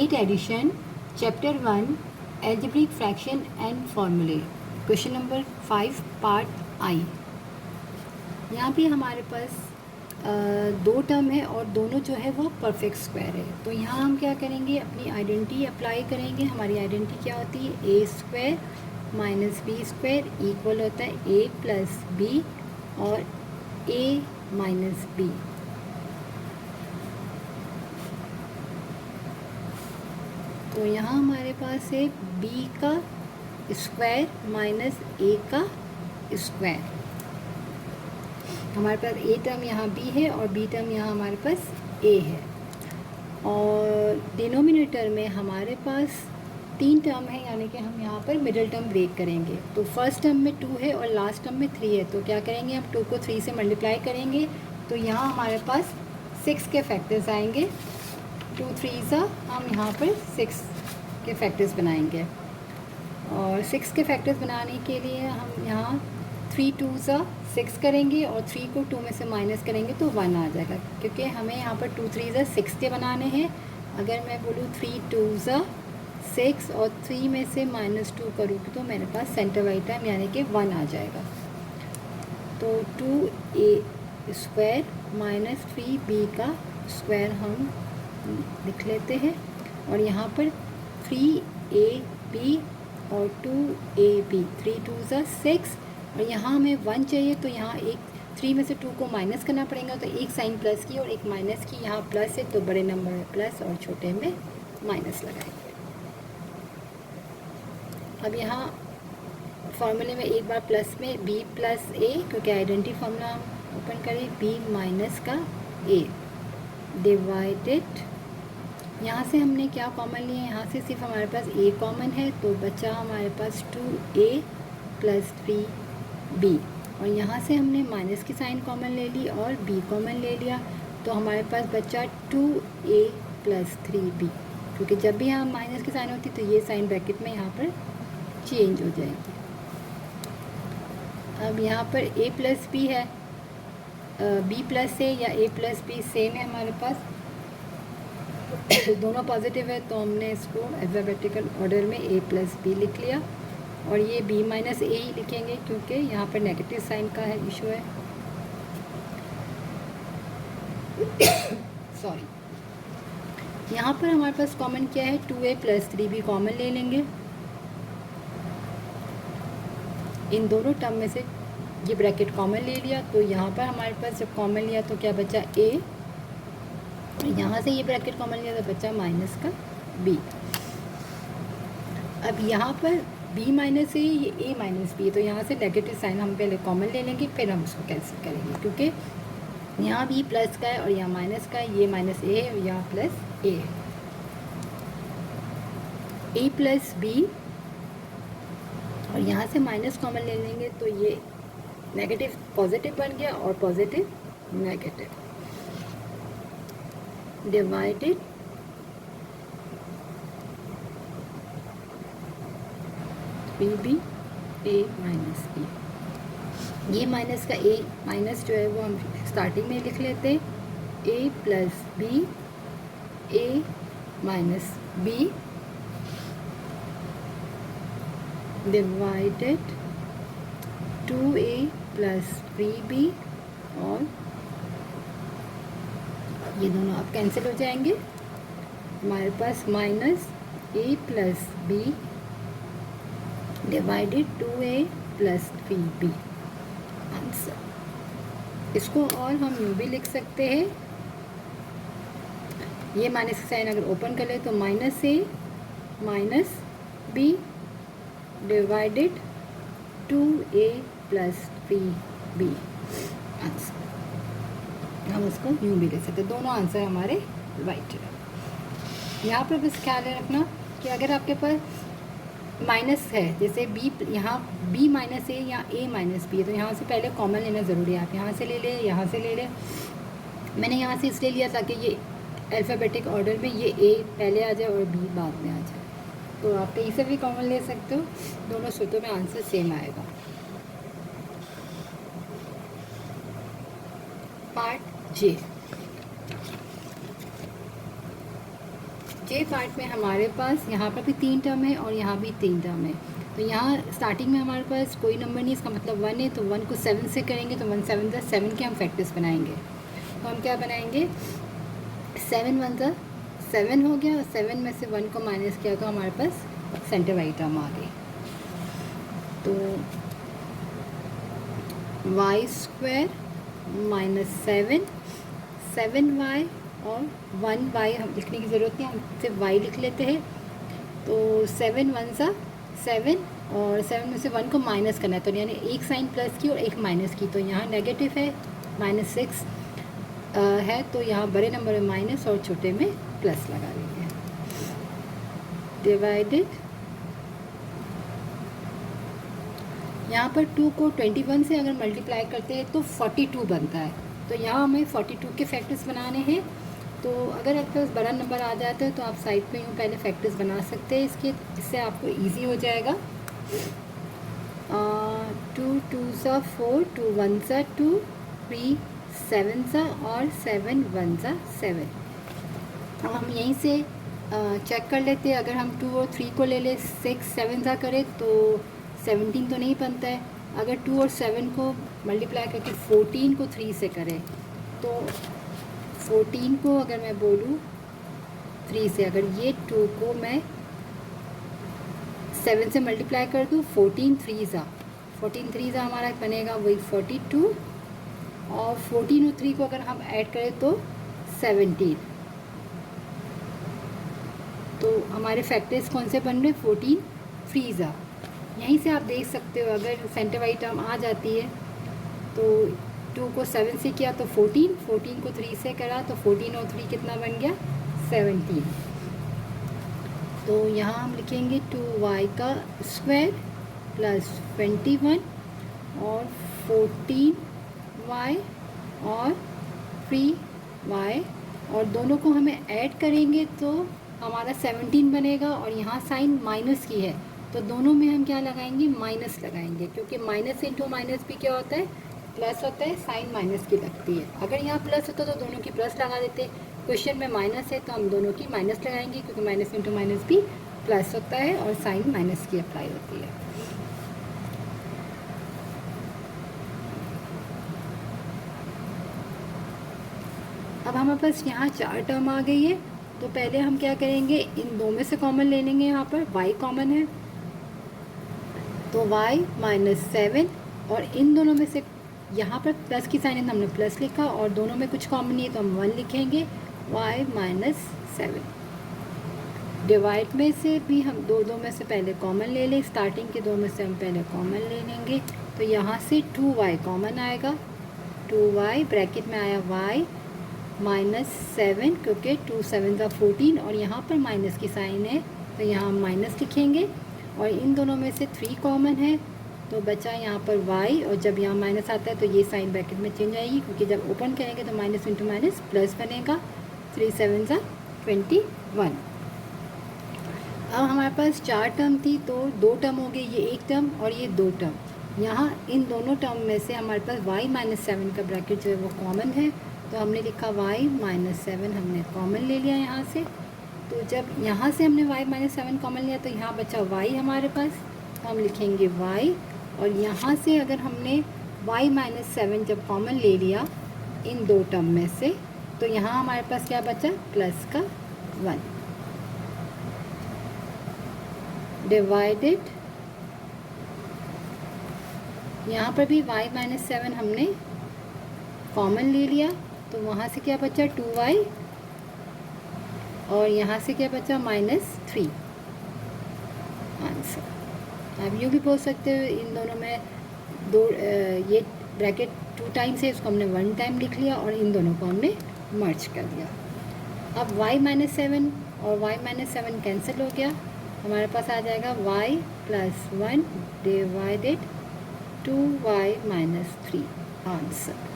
8 edition chapter 1 algebraic fraction and formulae question number 5 part I. यहाँ पे हमारे पास दो टर्म है और दोनों जो है वो परफेक्ट स्क्वायर है। तो यहाँ हम क्या करेंगे, अपनी आइडेंटिटी अप्लाई करेंगे। हमारी आइडेंटिटी क्या होती है, A square minus B square equal होता है ए प्लस बी और ए माइनस बी। तो यहाँ हमारे पास है b का स्क्वायर माइनस a का स्क्वायर। हमारे पास a टर्म यहाँ b है और b टर्म यहाँ हमारे पास a है। और डिनोमिनेटर में हमारे पास 3 टर्म है, यानी कि हम यहाँ पर मिडिल टर्म ब्रेक करेंगे। तो फर्स्ट टर्म में 2 है और लास्ट टर्म में 3 है। तो क्या करेंगे, हम 2 को 3 से मल्टीप्लाई करेंगे तो यहाँ हमारे पास 6 के फैक्टर्स आएंगे। 2 3 हम यहाँ पर 6 के फैक्टर्स बनाएंगे और 6 के फैक्टर्स बनाने के लिए हम यहाँ 3 2 6 करेंगे और 3 को 2 में से माइनस करेंगे तो 1 आ जाएगा, क्योंकि हमें यहाँ पर 2 3 6 के बनाने हैं। अगर मैं बोलूँ 3 2 6 और 3 में से -2 करूँगी तो मेरे पास सेंटर वाइट टाइम यानी कि 1 आ जाएगा। तो 2a स्क्वायर माइनस 3b का स्क्वायर हम लिख लेते हैं और यहाँ पर 3ab और 2ab 3 2 6 और यहाँ हमें 1 चाहिए। तो यहाँ एक 3 में से 2 को माइनस करना पड़ेगा, तो एक साइन प्लस की और एक माइनस की। यहाँ प्लस है तो बड़े नंबर में प्लस और छोटे में माइनस लगाएंगे। अब यहाँ फॉर्मूले में एक बार प्लस में b प्लस a, क्योंकि आइडेंटिटी फार्मूला हम ओपन करें b माइनस का a डिवाइडेड, यहाँ से हमने क्या कॉमन लिया, यहाँ से सिर्फ हमारे पास a कॉमन है तो बचा हमारे पास 2a प्लस 3b और यहाँ से हमने माइनस की साइन कॉमन ले ली और b कॉमन ले लिया तो हमारे पास बचा 2a प्लस 3b, क्योंकि जब भी यहाँ माइनस की साइन होती तो ये साइन ब्रैकेट में यहाँ पर चेंज हो जाएगी। अब यहाँ पर a प्लस b है, b प्लस a या a प्लस b सेम है हमारे पास, दोनों पॉजिटिव है तो हमने इसको अल्फ़ाबेटिकल ऑर्डर में a प्लस बी लिख लिया और ये b माइनस ए ही लिखेंगे क्योंकि यहाँ पर नेगेटिव साइन का है इशू है। सॉरी, यहाँ पर हमारे पास कॉमन क्या है, 2a प्लस 3b कॉमन ले लेंगे। इन दोनों टर्म में से ये ब्रैकेट कॉमन ले लिया तो यहाँ पर हमारे पास जब कॉमन लिया तो क्या बचा a, यहाँ से ये ब्रैकेट कॉमन लिया तो बचा माइनस का b। अब यहाँ पर b माइनस ए, ये a माइनस बी, तो यहाँ से नेगेटिव साइन हम पहले कॉमन ले लेंगे फिर हम उसको कैंसिल करेंगे, क्योंकि यहाँ b प्लस का है और यहाँ माइनस का है, ये माइनस a है और यहाँ प्लस a है। a प्लस बी और यहाँ से माइनस कॉमन ले लेंगे तो ये नेगेटिव पॉजिटिव बन गया और positive negative divided b a minus B. ये माइनस का a माइनस जो है वो हम स्टार्टिंग में लिख लेते हैं, a plus B a minus B divided 2a plus 3b और ये दोनों अब कैंसिल हो जाएंगे। हमारे पास minus a plus B divided 2a plus 3b answer. इसको और हम यूँ भी लिख सकते हैं, ये माइनस का साइन अगर ओपन कर ले तो minus a minus b divided 2a plus 3b answer. हम उसको यूँ भी ले सकते, दोनों आंसर हमारे राइट है। यहाँ पर बस ख्याल रखना कि अगर आपके पास माइनस है, जैसे b यहाँ b माइनस ए या a माइनस बी है, तो यहाँ से पहले कॉमन लेना ज़रूरी है। आप यहाँ से ले लें, यहाँ से ले लें। मैंने यहाँ से इसलिए लिया ताकि ये अल्फ़ाबेटिक ऑर्डर में ये a पहले आ जाए और b बाद में आ जाए। तो आप कहीं से भी कॉमन ले सकते हो, दोनों सूत्रों में आंसर सेम आएगा। पार्ट जे, जे पार्ट में हमारे पास यहाँ पर भी 3 टर्म है और यहाँ भी 3 टर्म है। तो यहाँ स्टार्टिंग में हमारे पास कोई नंबर नहीं, इसका मतलब 1 है, तो 1 को 7 से करेंगे तो 1 7 ज़ा 7 के हम फैक्टर्स बनाएंगे। तो हम क्या बनाएंगे, 7 1 ज़ा 7 हो गया, और 7 में से 1 को माइनस किया तो हमारे पास सेंटर वाली टर्म आ गई। तो वाई स्क्वायर माइनस 7y और 1y हम लिखने की ज़रूरत नहीं, हम सिर्फ y लिख लेते हैं। तो 7 1 ज़ा 7 और 7 में से 1 को माइनस करना है, तो यानी एक साइन प्लस की और एक माइनस की, तो यहाँ नेगेटिव है -6 है, तो यहाँ बड़े नंबर में माइनस और छोटे में प्लस लगा देंगे। डिवाइडेड, यहाँ पर 2 को 21 से अगर मल्टीप्लाई करते हैं तो 42 बनता है। तो यहाँ हमें 42 के फैक्टर्स बनाने हैं। तो अगर आपके पास बड़ा नंबर आ जाता है तो आप साइड पे यूँ पहले फैक्टर्स बना सकते हैं इससे आपको इजी हो जाएगा। 2 2 ज़ा 4, 2 1 ज़ा 2, 3 7 ज़ा और 7 1 ज़ा 7। अब हम यहीं से चेक कर लेते हैं। अगर हम 2 और 3 को ले लें, 6 7 ज़ा करें तो 17 तो नहीं बनता है। अगर 2 और 7 को मल्टीप्लाई करके 14 को 3 से करें तो 14 को अगर मैं बोलूँ 3 से, अगर ये 2 को मैं 7 से मल्टीप्लाई कर दूँ, 14 3 ज़ा हमारा बनेगा वही 42, और 14 और 3 को अगर हम ऐड करें तो 17। तो हमारे फैक्टर्स कौन से बन रहे, 14 3 ज़ा। यहीं से आप देख सकते हो अगर सेंटर वाली टर्म आ जाती है तो 2 को 7 से किया तो 14, 14 को 3 से करा तो 14 और 3 कितना बन गया, 17। तो यहाँ हम लिखेंगे 2y का स्क्वायर प्लस 21 और 14y और 3y, और दोनों को हमें ऐड करेंगे तो हमारा 17 बनेगा। और यहाँ साइन माइनस की है तो दोनों में हम क्या लगाएंगे, माइनस लगाएंगे, क्योंकि माइनस इंटू माइनस भी क्या होता है, प्लस होता है, साइन माइनस की लगती है। अगर यहाँ प्लस होता तो दोनों की प्लस लगा देते, क्वेश्चन में माइनस है तो हम दोनों की माइनस लगाएंगे, क्योंकि माइनस इंटू माइनस भी प्लस होता है और साइन माइनस की अप्लाई होती है। अब हमारे पास यहाँ 4 टर्म आ गई है। तो पहले हम क्या करेंगे, इन 2 में से कॉमन ले लेंगे। यहाँ पर y कॉमन है तो y -7, और इन दोनों में से यहाँ पर प्लस की साइन है तो हमने प्लस लिखा, और दोनों में कुछ कॉमन नहीं है तो हम 1 लिखेंगे, y -7। डिवाइड में से भी हम दो में से पहले कॉमन ले लें, स्टार्टिंग के 2 में से हम पहले कॉमन ले लेंगे। तो यहाँ से 2y कॉमन आएगा, 2y ब्रैकेट में आया y -7, क्योंकि 2 7 ज़ा 14 और यहाँ पर माइनस की साइन है तो यहाँ हम माइनस लिखेंगे। और इन दोनों में से 3 कॉमन है तो बचा यहाँ पर y, और जब यहाँ माइनस आता है तो ये साइन ब्रैकेट में चेंज आएगी, क्योंकि जब ओपन करेंगे तो माइनस इंटू माइनस प्लस बनेगा। 3 7 ज़ा 21। अब हमारे पास 4 टर्म थी तो 2 टर्म हो गए, ये 1 टर्म और ये 2 टर्म। यहाँ इन दोनों टर्म में से हमारे पास y -7 का ब्रैकेट जो है वो कॉमन है, तो हमने लिखा y -7 हमने कॉमन ले लिया यहाँ से। तो जब यहाँ से हमने y -7 कॉमन लिया तो यहाँ बचा y हमारे पास, तो हम लिखेंगे y, और यहाँ से अगर हमने y -7 जब कॉमन ले लिया इन 2 टर्म में से तो यहाँ हमारे पास क्या बचा, प्लस का 1। डिवाइडेड, यहाँ पर भी y -7 हमने कॉमन ले लिया तो वहाँ से क्या बचा, 2y, और यहाँ से क्या बचा, -3। आंसर आप यूँ भी बोल सकते हो, इन दोनों में ये ब्रैकेट 2 टाइम्स है, इसको हमने 1 टाइम लिख लिया और इन दोनों को हमने मर्ज कर दिया। अब y -7 और y -7 कैंसिल हो गया, हमारे पास आ जाएगा y +1 डिवाइडेड 2y -3। आंसर।